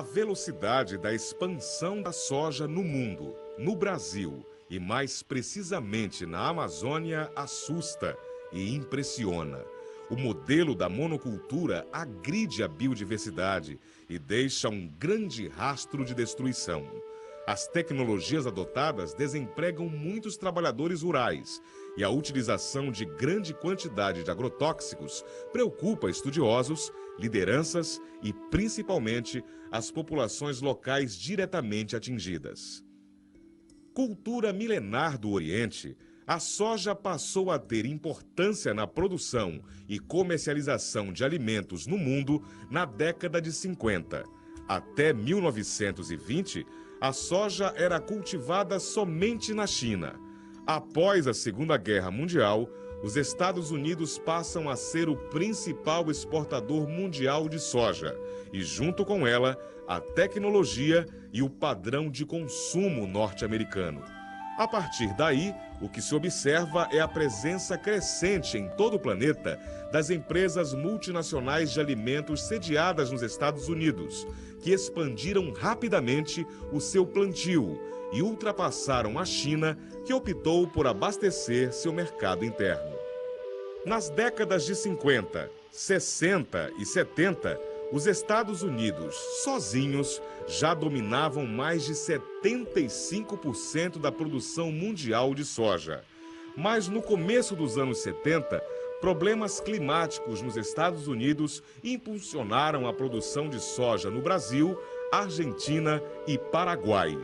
A velocidade da expansão da soja no mundo, no Brasil e mais precisamente na Amazônia assusta e impressiona. O modelo da monocultura agride a biodiversidade e deixa um grande rastro de destruição. As tecnologias adotadas desempregam muitos trabalhadores rurais e a utilização de grande quantidade de agrotóxicos preocupa estudiosos, lideranças e, principalmente, as populações locais diretamente atingidas. Cultura milenar do Oriente, a soja passou a ter importância na produção e comercialização de alimentos no mundo na década de 50. Até 1920, a soja era cultivada somente na China. Após a Segunda Guerra Mundial, os Estados Unidos passam a ser o principal exportador mundial de soja e, junto com ela, a tecnologia e o padrão de consumo norte-americano. A partir daí, o que se observa é a presença crescente em todo o planeta das empresas multinacionais de alimentos sediadas nos Estados Unidos, que expandiram rapidamente o seu plantio e ultrapassaram a China, que optou por abastecer seu mercado interno. Nas décadas de 50, 60 e 70, os Estados Unidos, sozinhos, já dominavam mais de 75% da produção mundial de soja. Mas no começo dos anos 70, problemas climáticos nos Estados Unidos impulsionaram a produção de soja no Brasil, Argentina e Paraguai.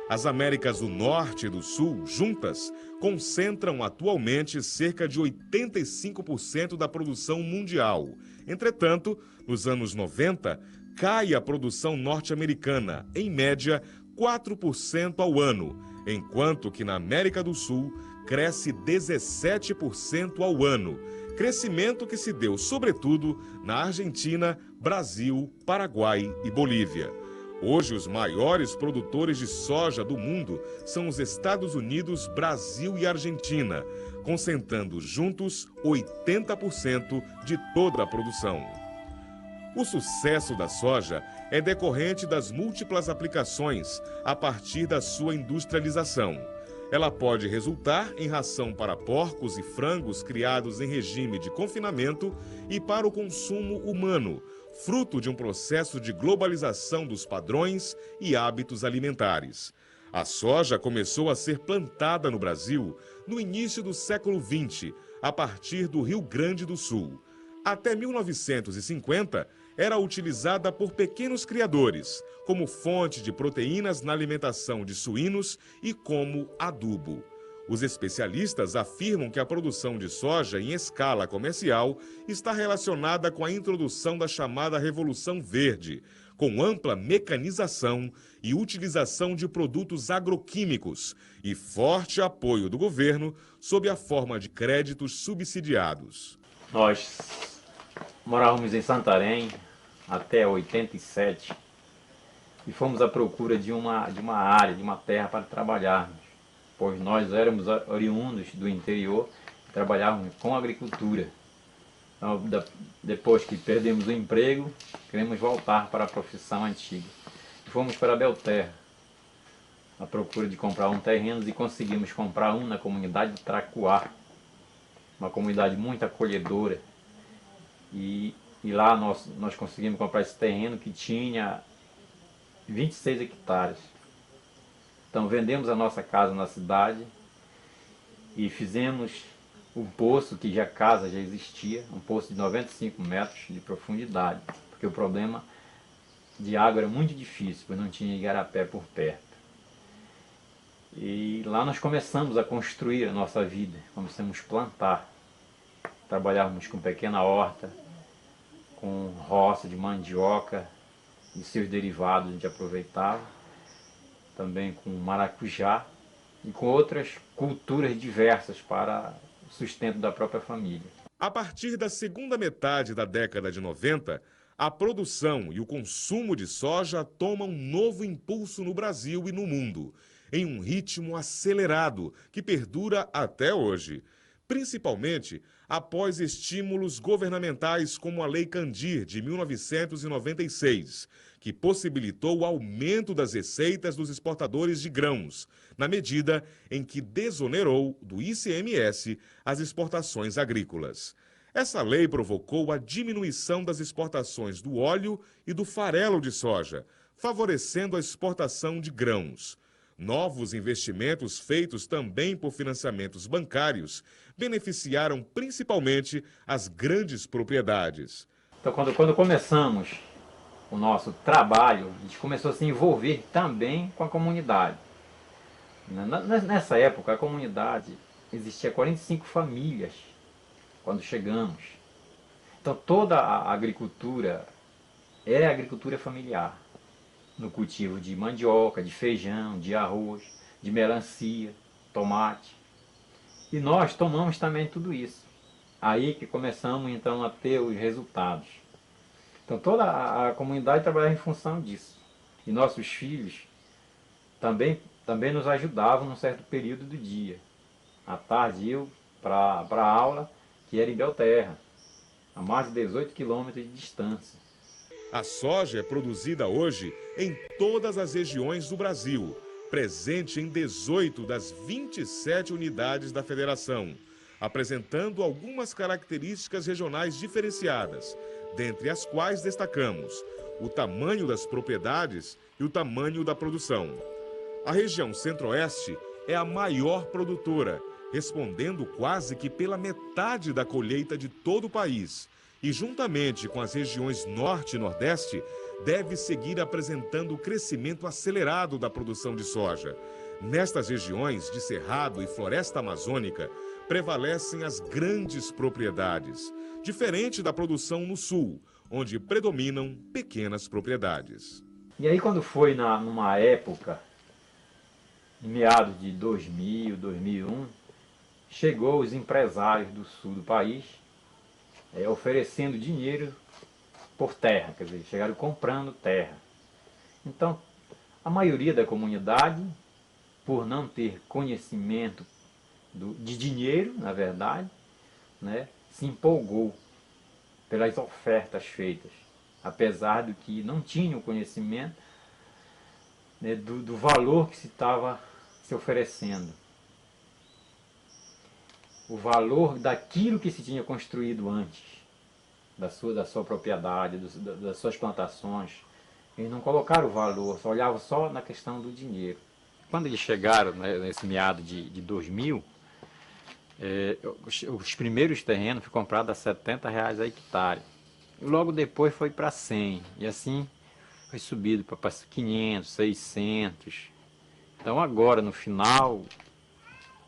As Américas do Norte e do Sul, juntas, concentram atualmente cerca de 85% da produção mundial. Entretanto, nos anos 90, cai a produção norte-americana, em média 4% ao ano, enquanto que na América do Sul cresce 17% ao ano. Crescimento que se deu, sobretudo, na Argentina, Brasil, Paraguai e Bolívia. Hoje, os maiores produtores de soja do mundo são os Estados Unidos, Brasil e Argentina, concentrando juntos 80% de toda a produção. O sucesso da soja é decorrente das múltiplas aplicações a partir da sua industrialização. Ela pode resultar em ração para porcos e frangos criados em regime de confinamento e para o consumo humano, fruto de um processo de globalização dos padrões e hábitos alimentares. A soja começou a ser plantada no Brasil no início do século XX, a partir do Rio Grande do Sul. Até 1950, era utilizada por pequenos criadores, como fonte de proteínas na alimentação de suínos e como adubo. Os especialistas afirmam que a produção de soja em escala comercial está relacionada com a introdução da chamada Revolução Verde, com ampla mecanização e utilização de produtos agroquímicos e forte apoio do governo sob a forma de créditos subsidiados. Nós morávamos em Santarém até 87 e fomos à procura de uma área, de uma terra para trabalharmos, pois nós éramos oriundos do interior e trabalhávamos com agricultura. Então, depois que perdemos o emprego, queremos voltar para a profissão antiga. E fomos para Belterra, à procura de comprar um terreno, e conseguimos comprar um na comunidade de Tracuá, uma comunidade muito acolhedora. E lá nós conseguimos comprar esse terreno que tinha 26 hectares. Então vendemos a nossa casa na cidade e fizemos um poço que já existia, um poço de 95 metros de profundidade, porque o problema de água era muito difícil, pois não tinha igarapé por perto. E lá nós começamos a construir a nossa vida, começamos a plantar. Trabalhávamos com pequena horta, com roça de mandioca e seus derivados a gente aproveitava, também com maracujá e com outras culturas diversas para o sustento da própria família. A partir da segunda metade da década de 90, a produção e o consumo de soja tomam um novo impulso no Brasil e no mundo, em um ritmo acelerado que perdura até hoje. principalmente após estímulos governamentais como a Lei Candir, de 1996, que possibilitou o aumento das receitas dos exportadores de grãos, na medida em que desonerou do ICMS as exportações agrícolas. Essa lei provocou a diminuição das exportações do óleo e do farelo de soja, favorecendo a exportação de grãos. Novos investimentos feitos também por financiamentos bancários beneficiaram principalmente as grandes propriedades. Então, quando começamos o nosso trabalho, a gente começou a se envolver também com a comunidade. Nessa época, a comunidade existia 45 famílias quando chegamos. Então, toda a agricultura era agricultura familiar, no cultivo de mandioca, de feijão, de arroz, de melancia, tomate. E nós tomamos também tudo isso. Aí que começamos então a ter os resultados. Então toda a comunidade trabalhava em função disso. E nossos filhos também nos ajudavam num certo período do dia. À tarde iam para a aula, que era em Belterra, a mais de 18 quilômetros de distância. A soja é produzida hoje em todas as regiões do Brasil, presente em 18 das 27 unidades da federação, apresentando algumas características regionais diferenciadas, dentre as quais destacamos o tamanho das propriedades e o tamanho da produção. A região Centro-Oeste é a maior produtora, respondendo quase que pela metade da colheita de todo o país. E juntamente com as regiões Norte e Nordeste, deve seguir apresentando o crescimento acelerado da produção de soja. Nestas regiões de Cerrado e Floresta Amazônica, prevalecem as grandes propriedades, diferente da produção no Sul, onde predominam pequenas propriedades. E aí quando foi numa época, em meados de 2000, 2001, chegou os empresários do sul do país, oferecendo dinheiro por terra, quer dizer, chegaram comprando terra. Então, a maioria da comunidade, por não ter conhecimento de dinheiro, na verdade, né, se empolgou pelas ofertas feitas, apesar do que não tinham conhecimento, né, do valor que se estava se oferecendo. O valor daquilo que se tinha construído antes, da sua propriedade, das suas plantações. Eles não colocaram o valor, só olhavam só na questão do dinheiro. Quando eles chegaram, né, nesse meado de 2000, os primeiros terrenos foram comprados a R$70 a hectare. E logo depois foi para 100, e assim foi subido para 500, 600. Então agora, no final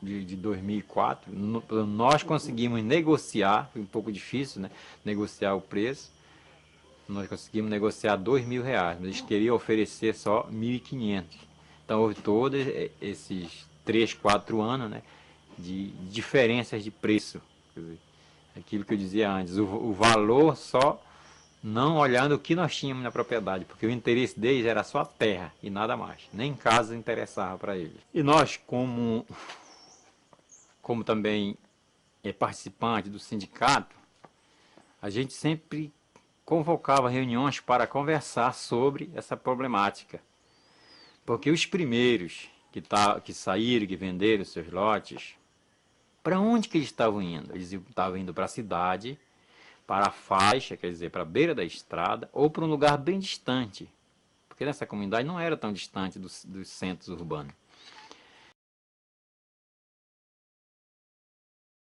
de 2004, nós conseguimos negociar, foi um pouco difícil, né, negociar o preço. Nós conseguimos negociar R$2.000, mas eles queriam oferecer só 1.500. Então houve todos esses 3, 4 anos, né, de diferenças de preço. Quer dizer, aquilo que eu dizia antes, o valor só não olhando o que nós tínhamos na propriedade, porque o interesse deles era só a terra e nada mais, nem casa interessava para eles. E nós, como também participante do sindicato, a gente sempre convocava reuniões para conversar sobre essa problemática. Porque os primeiros que saíram, que venderam seus lotes, para onde que eles estavam indo? Eles estavam indo para a cidade, para a faixa, quer dizer, para a beira da estrada, ou para um lugar bem distante. Porque nessa comunidade não era tão distante dos centros urbanos.